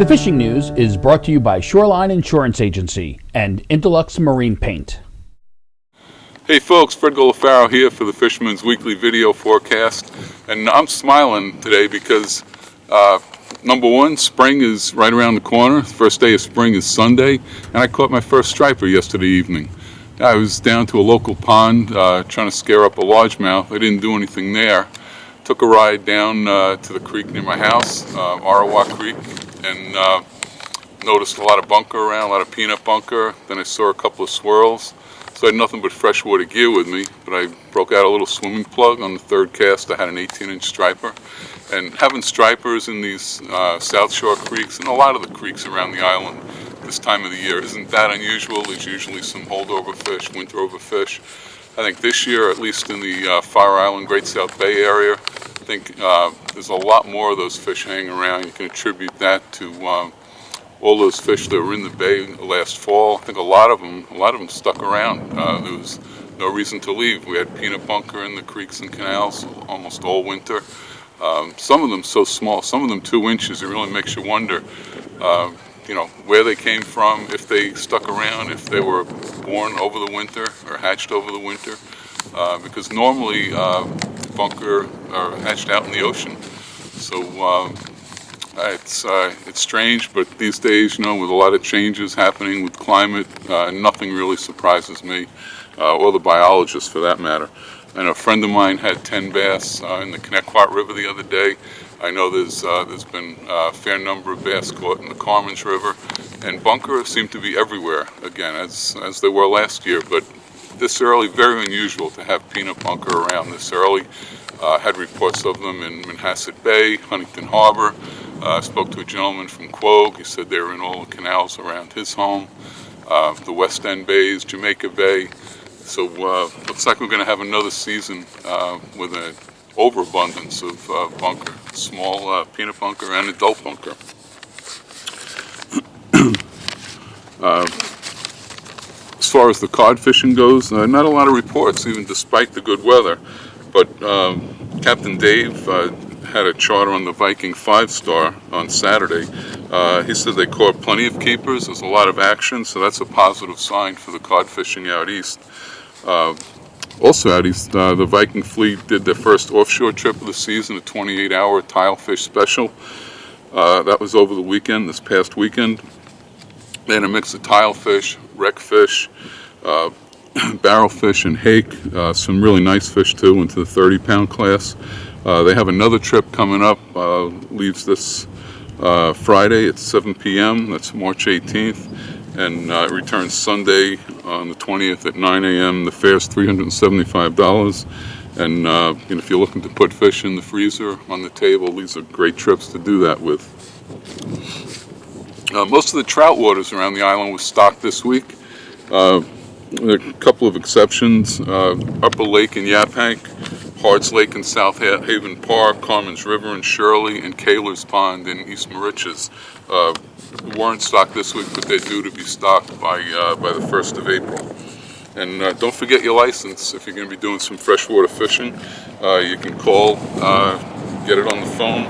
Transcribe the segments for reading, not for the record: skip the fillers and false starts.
The fishing news is brought to you by Shoreline Insurance Agency and Interlux Marine Paint. Hey folks, Fred Golofaro here for the Fisherman's weekly video forecast, and I'm smiling today because number one, spring is right around the corner. The first day of spring is Sunday, and I caught my first striper yesterday evening. I was down to a local pond trying to scare up a largemouth. I didn't do anything there. Took a ride down to the creek near my house, Arawa Creek, and noticed a lot of bunker around, a lot of peanut bunker. Then I saw a couple of swirls. So I had nothing but freshwater gear with me, but I broke out a little swimming plug. On the third cast I had an 18-inch striper. And having stripers in these South Shore creeks and a lot of the creeks around the island this time of the year isn't that unusual. There's usually some holdover fish, winterover fish. I think this year, at least in the Fire Island, Great South Bay area, I think there's a lot more of those fish hanging around. You can attribute that to all those fish that were in the bay last fall. I think a lot of them stuck around. There was no reason to leave. We had peanut bunker in the creeks and canals almost all winter. Some of them so small, some of them 2 inches. It really makes you wonder, where they came from, if they stuck around, if they were born over the winter or hatched over the winter. Because normally bunker are hatched out in the ocean. So it's strange, but these days, with a lot of changes happening with climate, nothing really surprises me, or the biologists for that matter. And a friend of mine had 10 bass in the Connecticut River the other day. I know there's been a fair number of bass caught in the Carmen's River, and bunker seem to be everywhere again, as they were last year. But this early, very unusual to have peanut bunker around this early. Had reports of them in Manhasset Bay, Huntington Harbor. Spoke to a gentleman from Quogue. He said they were in all the canals around his home, the West End Bays, Jamaica Bay. So looks like we're going to have another season with an overabundance of bunker, small peanut bunker and adult bunker. As far as the cod fishing goes, not a lot of reports, even despite the good weather. But Captain Dave had a charter on the Viking Fivestar on Saturday. He said they caught plenty of keepers. There's a lot of action, so that's a positive sign for the cod fishing out east. Also out east, the Viking fleet did their first offshore trip of the season, a 28-hour tilefish special. That was over the weekend, this past weekend. They had a mix of tilefish, wreckfish, barrelfish, and hake. Some really nice fish too, into the 30-pound class. They have another trip coming up, leaves this Friday at 7 p.m. That's March 18th, and returns Sunday on the 20th at 9 a.m. The fare's $375, and if you're looking to put fish in the freezer on the table, these are great trips to do that with. Most of the trout waters around the island was stocked this week. There are a couple of exceptions. Upper Lake in Yaphank, Hards Lake in South Haven Park, Carmen's River in Shirley, and Kaler's Pond in East Moriches weren't stocked this week, but they're due to be stocked by the 1st of April. And don't forget your license if you're going to be doing some freshwater fishing. You can call, get it on the phone,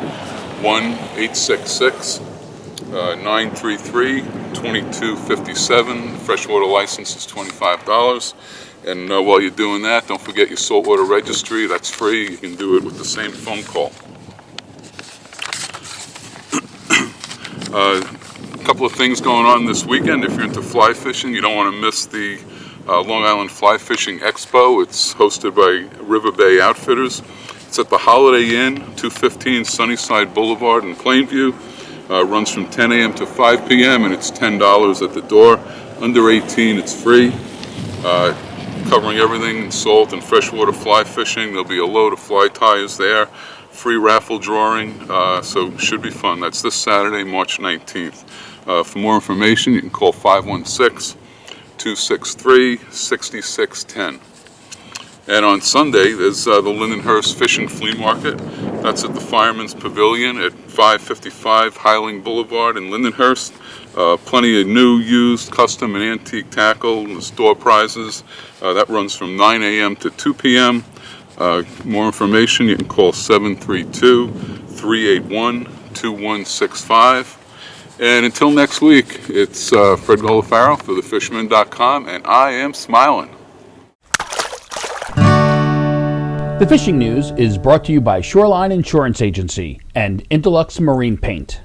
1-866-933-2257. Freshwater license is $25. And while you're doing that, don't forget your saltwater registry. That's free. You can do it with the same phone call. A couple of things going on this weekend. If you're into fly fishing, you don't want to miss the Long Island Fly Fishing Expo. It's hosted by River Bay Outfitters. It's at the Holiday Inn, 215 Sunnyside Boulevard in Plainview. Runs from 10 a.m. to 5 p.m. and it's $10 at the door. Under 18, it's free. Covering everything, salt and freshwater fly fishing. There'll be a load of fly ties there. Free raffle drawing, so should be fun. That's this Saturday, March 19th. For more information, you can call 516-263-6610. And on Sunday, there's the Lindenhurst Fishing Flea Market. That's at the Fireman's Pavilion at 555 Highling Boulevard in Lindenhurst. Plenty of new, used, custom, and antique tackle and store prizes. That runs from 9 a.m. to 2 p.m. More information, you can call 732-381-2165. And until next week, it's Fred Golofaro for thefisherman.com, and I am smiling. The fishing news is brought to you by Shoreline Insurance Agency and Interlux Marine Paint.